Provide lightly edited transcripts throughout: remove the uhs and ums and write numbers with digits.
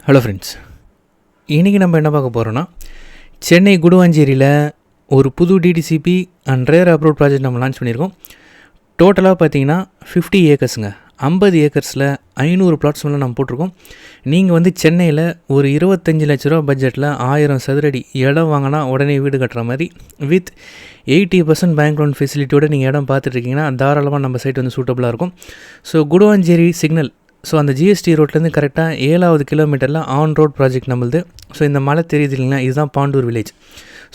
Hello friends, இன்றைக்கி நம்ம என்ன பார்க்க போகிறோன்னா, சென்னை குடுவாஞ்சேரியில் ஒரு புது டிடிசிபி அண்ட் ரேர் அப்ரோட் ப்ராஜெக்ட் நம்ம லான்ச் பண்ணியிருக்கோம். டோட்டலாக பார்த்தீங்கன்னா 50 ஏக்கர்ஸுங்க. 50 ஏக்கர்ஸில் 500 பிளாட்ஸ் மேலே நம்ம போட்டிருக்கோம். நீங்கள் சென்னையில் ஒரு 25 லட்ச ரூபா பட்ஜெட்டில் 1000 சதுரடி இடம் வாங்கினா உடனே வீடு கட்டுற மாதிரி வித் 80% பேங்க் லோன் ஃபெசிலிட்டியோடு நீங்கள் இடம் பார்த்துட்ருக்கீங்கன்னா தாராளமாக நம்ம சைட் சூட்டபுளாக இருக்கும். ஸோ குடுவாஞ்சேரி சிக்னல், ஸோ அந்த ஜிஎஸ்டி ரோட்லேருந்து கரெக்டாக 7வது கிலோமீட்டரில் ஆன் ரோட் ப்ராஜெக்ட் நம்மளுது. ஸோ இந்த மலை தெரியுது இல்லைங்களா, இதுதான் பாண்டூர் வில்லேஜ்.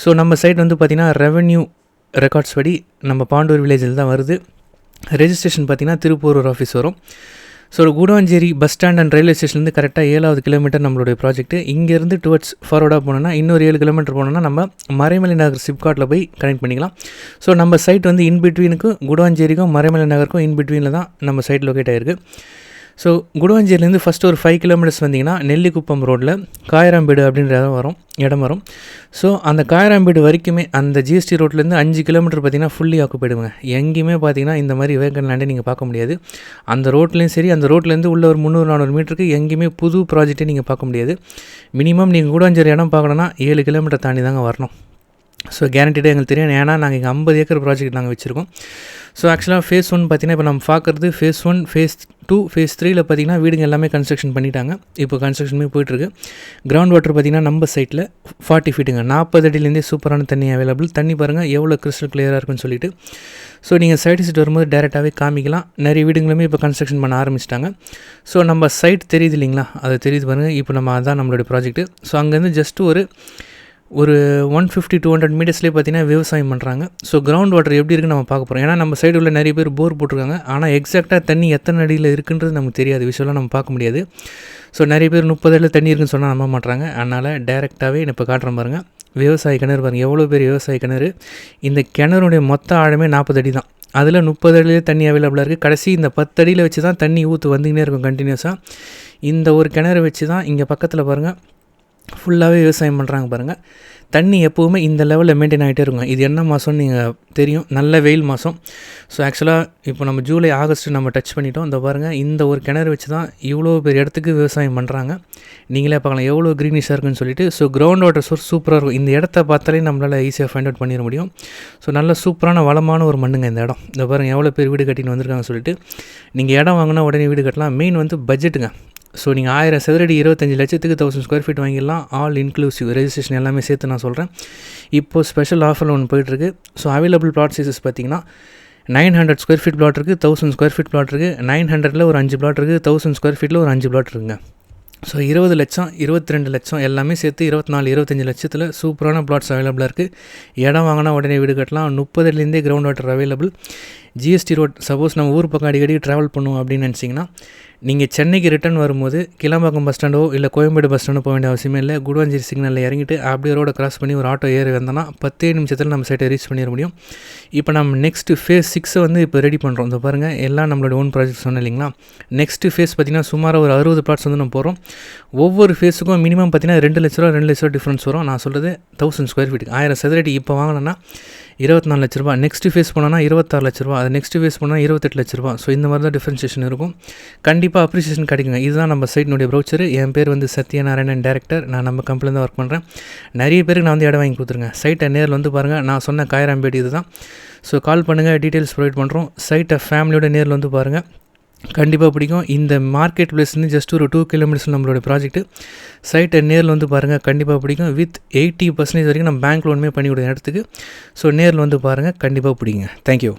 ஸோ நம்ம சைட் பார்த்திங்கன்னா ரெவென்யூ ரெக்கார்ட்ஸ் படி நம்ம பாண்டூர் வில்லேஜில் தான் வருது. ரெஜிஸ்ட்ரேஷன் பார்த்திங்கன்னா திருப்பூர் ஆஃபீஸ் வரும். So Guduvanchery bus stand and railway ஸ்டேஷன்லேருந்து கரெக்டாக 7வது கிலோமீட்டர் நம்மளுடைய ப்ராஜெக்ட்டு. இங்கேருந்து டுவர்ட்ஸ் ஃபார்வர்டாக போனோன்னா இன்னொரு 7 கிலோமீட்டர் போனோன்னா நம்ம மறைமலை நகர் சிப்காட்டில் போய் கனெக்ட் பண்ணிக்கலாம். ஸோ நம்ம சைட் இன்பிட்வீனுக்கும் குடுவாஞ்சேரிக்கும் மறைமலை நகருக்கும் இன்பிட்வீனில் தான் நம்ம சைட் லொக்கேட் ஆகிருக்கு. ஸோ குடுவாஞ்சேரிலேருந்து ஃபஸ்ட்டு ஒரு 5 கிலோமீட்டர்ஸ் வந்தீங்கன்னா நெல்லிக்குப்பம் ரோட்டில் காயராம்பேடு அப்படின்ற இடம் வரும். ஸோ அந்த காயராம்பேடு வரைக்குமே அந்த ஜிஎஸ்டி ரோட்லேருந்து 5 கிலோமீட்டர் பார்த்திங்கன்னா ஃபுல்லி ஆக்குப்பைடுங்க. எங்கேயுமே பார்த்திங்கன்னா இந்த மாதிரி வேக்கன் லேண்டே நீங்கள் பார்க்க முடியாது. அந்த ரோட்லேயும் சரி, அந்த ரோட்லேருந்து உள்ள ஒரு 300-400 மீட்டருக்கு எங்கேயுமே புது ப்ராஜெக்டே நீங்கள் பார்க்க முடியாது. மினிமம் நீங்கள் குடுவாஞ்சேரி இடம் பார்க்கணுன்னா 7 கிலோமீட்டர் தாண்டி தாங்க வரணும். ஸோ கேரண்டிடாக எங்களுக்கு தெரியும், ஏன்னா நாங்கள் இங்கே 50 ஏக்கர் ப்ராஜெக்ட் நாங்கள் வச்சுருக்கோம். ஸோ ஆக்சுவலாக ஃபேஸ் 1 பார்த்திங்கன்னா இப்போ நம்ம பார்க்குறது ஃபேஸ் 1, ஃபேஸ் 2, ஃபேஸ் 3ல் பார்த்திங்கன்னா வீடுங்க எல்லாமே கன்ஸ்ட்ரக்ஷன் பண்ணிட்டாங்க. இப்போ கன்ஸ்ட்ரக்ஷனுமே போயிட்டுருக்கு. கிரவுண்ட் வாட்டர் பார்த்திங்கன்னா நம்ம சைட்டில் 40 ஃபீட்டுங்க, 40 அடியிலேருந்தே சூப்பரான தண்ணி அவைலபிள். தண்ணி பாருங்கள் எவ்வளோ கிறிஸ்டல் கிளியராக இருக்குன்னு சொல்லிட்டு. ஸோ நீங்கள் சைட் விசிட் வரும்போது டேரெக்டாகவே காமிக்கலாம். நிறைய வீடுங்களுமே இப்போ கன்ஸ்ட்ரக்ஷன் பண்ண ஆரம்பிச்சிட்டாங்க. ஸோ நம்ம சைட் தெரியுது இல்லைங்களா, அது தெரியுது பாருங்கள். இப்போ நம்ம அதுதான் நம்மளுடைய ப்ராஜெக்ட்டு. ஸோ அங்கேருந்து ஜஸ்ட்டு ஒரு 150-200 மீட்டர்ஸ்லேயே பார்த்திங்கன்னா விவசாயம் பண்ணுறாங்க. ஸோ கிரவுண்ட் வாட்டர் எப்படி இருக்குன்னு நம்ம பார்க்க போகிறோம். ஏன்னா நம்ம சைடு உள்ள நிறைய பேர் போர் போட்டிருக்காங்க. ஆனால் எக்ஸாக்டாக தண்ணி எத்தனை அடியில் இருக்குன்றது நமக்கு தெரியாது, விஷயம்லாம் நம்ம பார்க்க முடியாது. ஸோ நிறைய பேர் 30 அடியில் தண்ணி இருக்குன்னு சொன்னால் நம்ப மாட்டாங்க. அதனால் டேரெக்டாகவே இப்போ காட்டுறேன் பாருங்கள். விவசாய கிணறு பாருங்கள், எவ்வளோ பெரிய விவசாய கிணறு. இந்த கிணறுடைய மொத்த ஆழமே 40 அடி தான். அதில் 30 அடியிலே தண்ணி அவைலபிளாக இருக்குது. கடைசி இந்த 10 அடியில் வச்சு தான் தண்ணி ஊற்று வந்துக்கினே இருக்கும் கண்டினியூஸாக. இந்த ஒரு கிணறு வச்சு தான் இங்கே பக்கத்தில் பாருங்கள் ஃபுல்லாகவே விவசாயம் பண்ணுறாங்க பாருங்கள். தண்ணி எப்போவுமே இந்த லெவலில் மெயின்டைன் ஆகிட்டே இருக்கும். இது என்ன மாதம்னு நீங்கள் தெரியும், நல்ல வெயில் மாதம். ஸோ ஆக்சுவலாக இப்போ நம்ம ஜூலை ஆகஸ்ட்டு நம்ம டச் பண்ணிட்டோம். இந்த பாருங்கள், இந்த ஒரு கிணறு வச்சு தான் இவ்வளோ பெரிய இடத்துக்கு விவசாயம் பண்ணுறாங்க. நீங்களே பார்க்கலாம் எவ்வளோ க்ரீனிஷாக இருக்குன்னு சொல்லிட்டு. ஸோ கிரவுண்ட் வாட்டர் சோர்ஸ் சூப்பராக இருக்கும். இந்த இடத்த பார்த்தாலே நம்மளால் ஈஸியாக ஃபைண்ட் அவுட் பண்ணிட முடியும். ஸோ நல்ல சூப்பரான வளமான ஒரு மண்ணுங்க இந்த இடம். இந்த பாருங்கள் எவ்வளோ பேர் வீடு கட்டின்னு வந்திருக்காங்க சொல்லிட்டு. நீங்கள் இடம் வாங்கினா உடனே வீடு கட்டலாம். மெயின் பட்ஜெட்டுங்க. ஸோ நீங்கள் 1000 சதுரடி 25 லட்சத்துக்கு 1000 ஸ்கொயர் ஃபீட் வாங்கிடலாம். ஆல் இன்க்ளூசிவ் ரெஜிஸ்ட்ரேஷன் எல்லாமே சேர்த்து நான் சொல்கிறேன். இப்போது ஸ்பெஷல் ஆஃபர் ஒன்று போயிட்டுருக்கு. ஸோ அவைலபிள் பிளாட் சைஸஸ் பார்த்திங்கன்னா 900 ஸ்கொயர் ஃபீட் பிளாட் இருக்குது, 1000 ஸ்கொயர் ஃபீட் பிளாட் இருக்குது, 900ல் ஒரு 5 பிளாட் இருக்குது, 1000 ஸ்கொயர் ஃபீட்டில் ஒரு 5 பிளாட் இருக்குங்க. ஸோ 20 லட்சம் 22 லட்சம் எல்லாமே சேர்த்து 24-25 லட்சத்தில் சூப்பரான பிளாட்ஸ் அவைலபிளாக இருக்குது. இடம் வாங்கினா உடனே வீடு கட்டலாம். 30 அடிலேருந்தே ground water available. GST road suppose நம்ம ஊர் பக்கம் அடிக்கடி ட்ராவல் பண்ணுவோம் அப்படின்னு நினச்சிங்கன்னா நீங்கள் சென்னைக்கு ரிட்டர்ன் வரும்போது கிளம்பாக்கம் பஸ் ஸ்டாண்டோ இல்லை கோயம்பேடு பஸ் ஸ்டாண்டோ போக வேண்டிய அவசியமே இல்லை. குடுவாஞ்சேரி சிக்னலில் இறங்கிட்டு அப்படியே ரோடை கிராஸ் பண்ணி ஒரு ஆட்டோ ஏறி வந்தோன்னா 10 நிமிஷத்தில் நம்ம சைட்டை ரீச் பண்ணிட முடியும். இப்போ நம்ம நெக்ஸ்ட்டு ஃபேஸ் 6 இப்போ ரெடி பண்ணுறோம். இந்த பாருங்கள் எல்லாம் நம்மளோட ஓன் ப்ராஜெக்ட் சொன்னோம் இல்லைங்களா. நெக்ஸ்ட்டு ஃபேஸ் பார்த்திங்கன்னா சுமாராக ஒரு 60 பிளாட்ஸ் நம்ம போகிறோம். ஒவ்வொரு ஃபேஸுக்கும் மினிமம் பார்த்திங்கன்னா 2 லட்ச ரூபா டிஃப்ரென்ஸ் வரும். நான் சொல்கிறது 1000 ஸ்கொயர் ஃபீட்டுக்கு 1000 சதுரடி இப்போ வாங்கினோன்னா 24 லட்ச ரூபா. நெக்ஸ்ட்டு ஃபேஸ் போனோன்னா 26 லட்ச ரூபா. அது நெக்ஸ்ட்டு ஃபேஸ் போனால் 28 லட்ச ரூபா. ஸோ இந்த மாதிரி தான் டிஃப்ரென்ஷியேஷன் இருக்கும். கண்டிப்பாக அப்ரிசியேஷன் கிடைக்குங்க. இதுதான் நம்ம சைட்னுடைய ப்ரௌச்சர். என் பேர் சத்யநாராயணன், டேரக்டர். நான் நம்ம கம்பெனியில் தான் ஒர்க் பண்ணுறேன். நிறைய பேருக்கு நான் இடம் வாங்கி கொடுத்துருங்க. சைட்டை நேரில் பாருங்கள். நான் சொன்ன காயராம்பேடு இது தான். ஸோ கால் பண்ணுங்கள், டீட்டெயில்ஸ் ப்ரொவைட் பண்ணுறோம். சைட்டை ஃபேமிலியோட நேரில் பாருங்கள், கண்டிப்பாக பிடிக்கும். இந்த மார்க்கெட் பிளேஸ்லேருந்து ஜஸ்ட் ஒரு 2 கிலோமீட்டர்ஸ் நம்மளோட ப்ராஜெக்ட்டு. சைட்டை நேரில் பாருங்கள், கண்டிப்பாக பிடிக்கும். வித் 80% வரைக்கும் நம்ம பேங்க் லோனுமே பண்ணி கொடுக்குற இடத்துக்கு. ஸோ நேரில் பாருங்கள், கண்டிப்பாக பிடிக்குங்க. தேங்க்யூ.